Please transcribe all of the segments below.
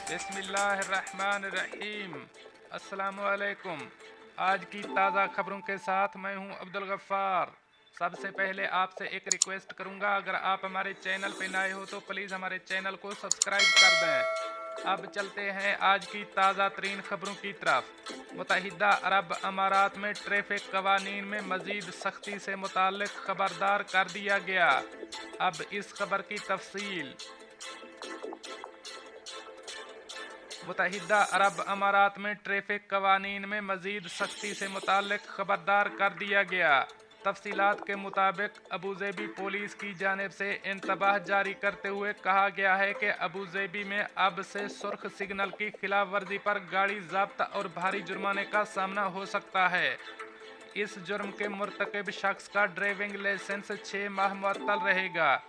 बिस्मिल्लाहिर्रहमानिर्रहीम। अस्सलामुअलैकुम। आज की ताज़ा खबरों के साथ मैं हूं अब्दुल गफ्फार। सबसे पहले आपसे एक रिक्वेस्ट करूंगा, अगर आप हमारे चैनल पे नए हो तो प्लीज़ हमारे चैनल को सब्सक्राइब कर दें। अब चलते हैं आज की ताज़ा तरीन खबरों की तरफ। मुत्तहिदा अरब अमारात में ट्रैफिक कवानीन में मज़ीद सख्ती से मुताल्लिक खबरदार कर दिया गया। अब इस खबर की तफसील। मुत्तहिदा अरब अमारात में ट्रैफिक कवानीन में मज़ीद सख्ती से मुताल्लिक खबरदार कर दिया गया। तफसीलात के मुताबिक अबूज़ेबी पुलिस की जानिब से इंतबाह जारी करते हुए कहा गया है कि अबूज़ेबी में अब से सुर्ख सिग्नल की खिलाफ वर्जी पर गाड़ी ज़ब्त और भारी जुर्माने का सामना हो सकता है। इस जुर्म के मुर्तकिब शख्स का ड्राइविंग लाइसेंस 6 माह मुअत्तल रहेगा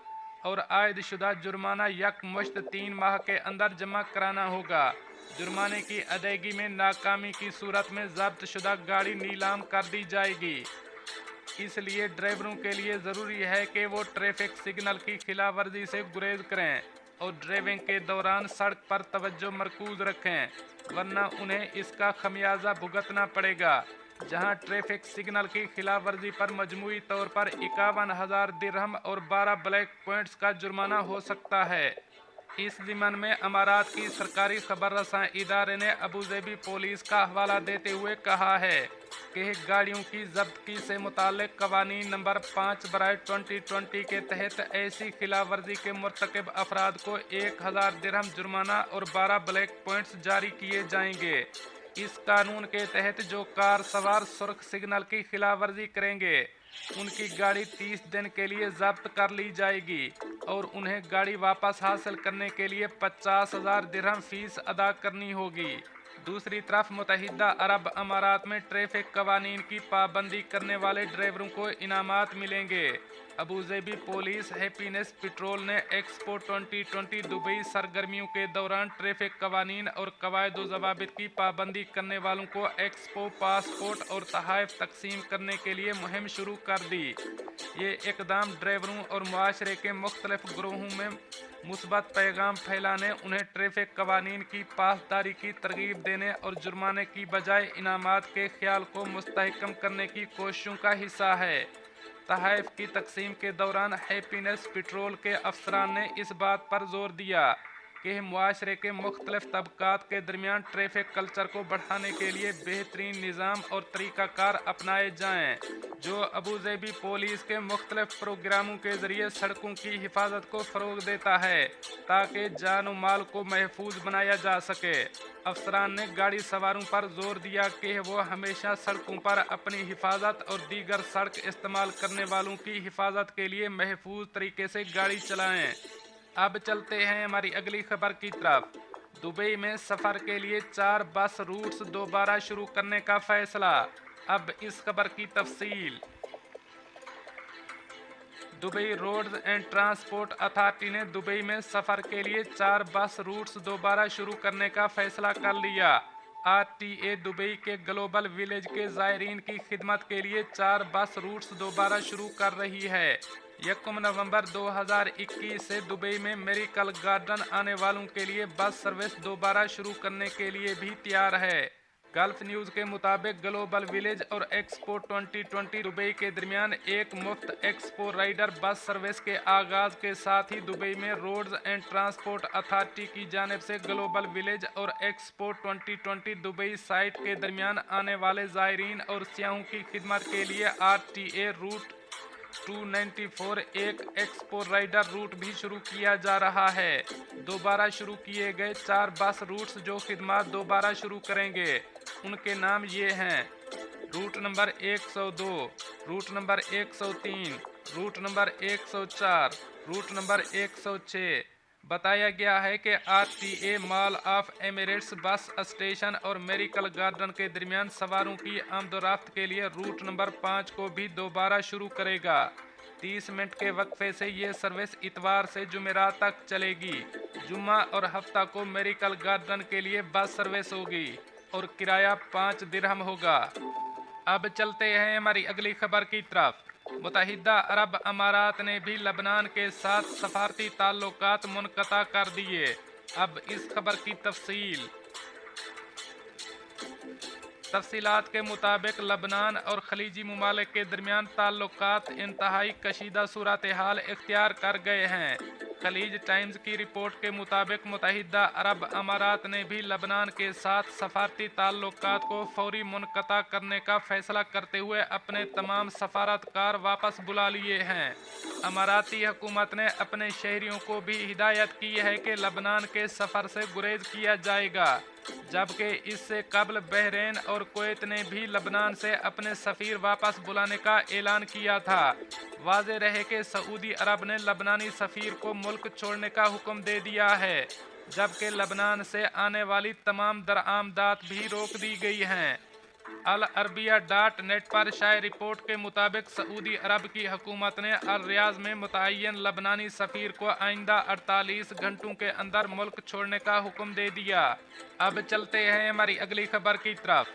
और आयद शुदा जुर्माना यकमुश्त 3 माह के अंदर जमा कराना होगा। जुर्माने की अदायगी में नाकामी की सूरत में जब्त शुदा गाड़ी नीलाम कर दी जाएगी। इसलिए ड्राइवरों के लिए ज़रूरी है कि वो ट्रैफिक सिग्नल की खिलाफ वर्जी से गुरेज करें और ड्राइविंग के दौरान सड़क पर तवज्जो मरकूज रखें, वरना उन्हें इसका खमियाजा भुगतना पड़ेगा। जहां ट्रैफिक सिग्नल की खिलाफ वर्जी पर मजमूई तौर पर 51,000 दिरहम और 12 ब्लैक पॉइंट्स का जुर्माना हो सकता है। इस ज़िमन में अमारात की सरकारी खबर रसां इदारे ने अबूज़ेबी पुलिस का हवाला देते हुए कहा है कि गाड़ियों की जब्तगी से मुताल्लिक कवानीन नंबर 5/2020 के तहत ऐसी खिलाफ वर्जी के मुर्तकिब अफराद को 1,000 दिरहम जुर्माना और 12 ब्लैक पॉइंट्स जारी किए जाएंगे। इस कानून के तहत जो कार सवार सुर्ख सिग्नल की खिलाफ वर्जी करेंगे उनकी गाड़ी 30 दिन के लिए जब्त कर ली जाएगी और उन्हें गाड़ी वापस हासिल करने के लिए 50,000 दिरहम फीस अदा करनी होगी। दूसरी तरफ मुत्तहिदा अरब अमारात में ट्रैफिक कवानीन की पाबंदी करने वाले ड्राइवरों को इनामात मिलेंगे। अबूज़ेबी पुलिस हैप्पीनेस पेट्रोल ने एक्सपो 2020 दुबई सरगर्मियों के दौरान ट्रैफिक कवानीन और कवायद व ज़वाबित की पाबंदी करने वालों को एक्सपो पासपोर्ट और तहाइफ तकसीम करने के लिए मुहिम शुरू कर दी। ये इकदाम ड्राइवरों और मुआशरे के मुख्तलिफ ग्रोहों में मुस्बत पैगाम फैलाने, उन्हें ट्रैफिक कवानीन की पासदारी की तरगीब देने और जुर्माने की बजाय इनामात के ख्याल को मुस्तहकम करने की कोशिशों का हिस्सा है। तहाइफ की तकसीम के दौरान हैप्पीनेस पेट्रोल के अफसरान ने इस बात पर जोर दिया कि मुआशरे के मुख्तलिफ तबकात के दरमियान ट्रैफिक कल्चर को बढ़ाने के लिए बेहतरीन निज़ाम और तरीक़ाकार अपनाए जाएँ, जो अबूज़ेबी पुलिस के मुख्तलिफ प्रोग्रामों के ज़रिए सड़कों की हिफाजत को फ़रोग़ देता है ताकि जान व माल को महफूज बनाया जा सके। अफसरान ने गाड़ी सवारों पर जोर दिया कि वो हमेशा सड़कों पर अपनी हिफाजत और दीगर सड़क इस्तेमाल करने वालों की हिफाजत के लिए महफूज तरीके से गाड़ी चलाएँ। अब चलते हैं हमारी अगली खबर की तरफ। दुबई में सफ़र के लिए 4 बस रूट्स दोबारा शुरू करने का फैसला। अब इस खबर की तफसील। Dubai roads and transport authority ने दुबई में सफ़र के लिए 4 बस रूट्स दोबारा शुरू करने का फैसला कर लिया। आरटीए दुबई के ग्लोबल विलेज के ज़ायरीन की खिदमत के लिए 4 बस रूट्स दोबारा शुरू कर रही है। 1 नवंबर 2021 से दुबई में मेरिकल गार्डन आने वालों के लिए बस सर्विस दोबारा शुरू करने के लिए भी तैयार है। गल्फ न्यूज़ के मुताबिक ग्लोबल विलेज और एक्सपो 2020 दुबई के दरमियान एक मुफ्त एक्सपो राइडर बस सर्विस के आगाज़ के साथ ही दुबई में रोड्स एंड ट्रांसपोर्ट अथॉरिटी की जानिब से ग्लोबल विलेज और एक्सपो 2020 दुबई साइट के दरमियान आने वाले ज़ायरीन और सियाहों की खिदमत के लिए आरटीए रूट 294 एक एक्सपो राइडर रूट भी शुरू किया जा रहा है। दोबारा शुरू किए गए 4 बस रूट्स जो खिदमत दोबारा शुरू करेंगे उनके नाम ये हैं: route number 102, route number 103, route number 104, route number 106। बताया गया है कि RTA mall of Emirates bus station और मेरिकल गार्डन के दरमियान सवारों की आमदोरफ्त के लिए रूट नंबर 5 को भी दोबारा शुरू करेगा। 30 मिनट के वक्फे से ये सर्विस इतवार से जुमेरात तक चलेगी। जुम्मा और हफ्ता को मेरिकल गार्डन के लिए बस सर्विस होगी और किराया 5 दिरहम होगा। अब चलते हैं हमारी अगली खबर की तरफ। मुत्तहिदा अरब अमारात ने भी लबनान के साथ सफारती ताल्लुकात मुनक़ता कर दिए। अब इस खबर की तफसीलात के मुताबिक लबनान और खलीजी ममालिक के दरमियान ताल्लुकात इंतहाई कशीदा सूरत हाल इख्तियार कर गए हैं। खलीज टाइम्स की रिपोर्ट के मुताबिक मुत्तहिदा अरब अमारात ने भी लबनान के साथ सफारती ताल्लुकात को फौरी मुनक़ता करने का फैसला करते हुए अपने तमाम सफारतकार वापस बुला लिए हैं। अमाराती हुकूमत ने अपने शहरियों को भी हिदायत की है कि लबनान के सफ़र से गुरेज किया जाएगा, जबकि इससे कबल बहरीन और कुवैत ने भी लबनान से अपने सफ़ीर वापस बुलाने का ऐलान किया था। वाज़ेह रहे कि सऊदी अरब ने लबनानी सफ़ीर को मुल्क छोड़ने का हुक्म दे दिया है, जबकि लबनान से आने वाली तमाम दरआमदात भी रोक दी गई हैं। अल अरबिया .नेट पर शाये रिपोर्ट के मुताबिक सऊदी अरब की हुकूमत ने अल रियाज में मुतय्यन लबनानी सफ़ीर को आइंदा 48 घंटों के अंदर मुल्क छोड़ने का हुक्म दे दिया। अब चलते हैं हमारी अगली खबर की तरफ।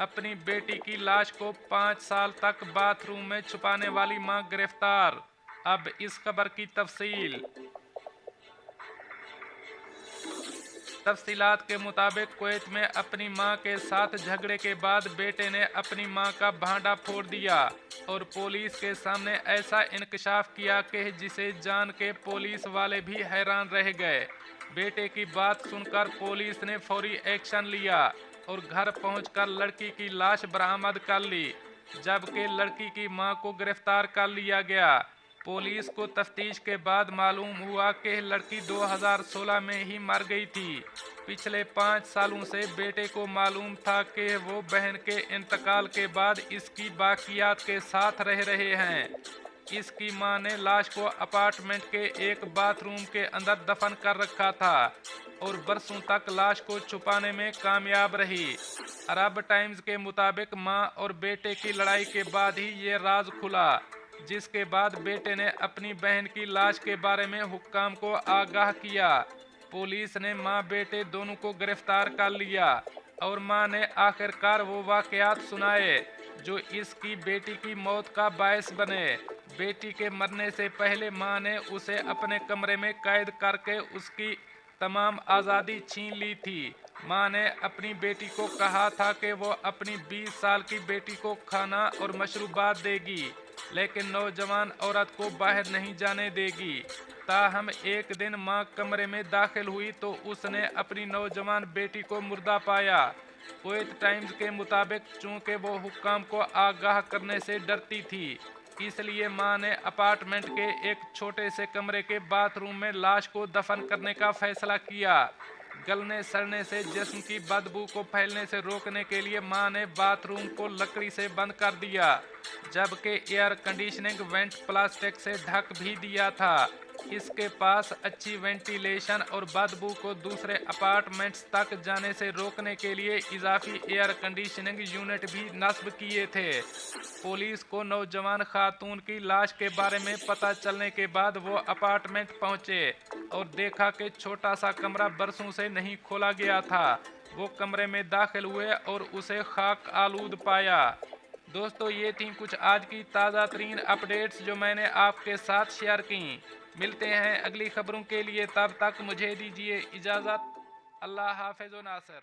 अपनी बेटी की लाश को 5 साल तक बाथरूम में छुपाने वाली मां गिरफ्तार। अब इस खबर की तफसीलात के मुताबिक कुवैत में अपनी मां के साथ झगड़े के बाद बेटे ने अपनी मां का भांडा फोड़ दिया और पुलिस के सामने ऐसा इंकशाफ किया कि जिसे जान के पुलिस वाले भी हैरान रह गए। बेटे की बात सुनकर पुलिस ने फौरी एक्शन लिया और घर पहुंचकर लड़की की लाश बरामद कर ली, जबकि लड़की की मां को गिरफ्तार कर लिया गया। पुलिस को तफ्तीश के बाद मालूम हुआ कि लड़की 2016 में ही मर गई थी। पिछले 5 सालों से बेटे को मालूम था कि वो बहन के इंतकाल के बाद इसकी बाकियात के साथ रह रहे हैं। इसकी मां ने लाश को अपार्टमेंट के एक बाथरूम के अंदर दफन कर रखा था और बरसों तक लाश को छुपाने में कामयाब रही। अरब टाइम्स के मुताबिक मां और बेटे की लड़ाई के बाद ही ये राज खुला, जिसके बाद बेटे ने अपनी बहन की लाश के बारे में हुक्काम को आगाह किया। पुलिस ने मां बेटे दोनों को गिरफ्तार कर लिया और मां ने आखिरकार वो वाकयात सुनाए जो इसकी बेटी की मौत का बायस बने। बेटी के मरने से पहले मां ने उसे अपने कमरे में कैद करके उसकी तमाम आज़ादी छीन ली थी। मां ने अपनी बेटी को कहा था कि वो अपनी 20 साल की बेटी को खाना और मशरूबात देगी, लेकिन नौजवान औरत को बाहर नहीं जाने देगी। ताहम एक दिन मां कमरे में दाखिल हुई तो उसने अपनी नौजवान बेटी को मुर्दा पाया। कुवैत टाइम्स के मुताबिक चूंकि वो हुक्काम को आगाह करने से डरती थी, इसलिए मां ने अपार्टमेंट के एक छोटे से कमरे के बाथरूम में लाश को दफन करने का फैसला किया। गलने सड़ने से जिस्म की बदबू को फैलने से रोकने के लिए मां ने बाथरूम को लकड़ी से बंद कर दिया, जबकि एयर कंडीशनिंग वेंट प्लास्टिक से ढक भी दिया था। इसके पास अच्छी वेंटिलेशन और बदबू को दूसरे अपार्टमेंट्स तक जाने से रोकने के लिए इजाफी एयर कंडीशनिंग यूनिट भी नस्ब किए थे। पुलिस को नौजवान खातून की लाश के बारे में पता चलने के बाद वो अपार्टमेंट पहुंचे और देखा कि छोटा सा कमरा बरसों से नहीं खोला गया था। वो कमरे में दाखिल हुए और उसे खाक आलूद पाया। दोस्तों, ये थी कुछ आज की ताज़ा तरीन अपडेट्स जो मैंने आपके साथ शेयर की। मिलते हैं अगली खबरों के लिए, तब तक मुझे दीजिए इजाज़त। अल्लाह हाफ़िज़ व नासिर।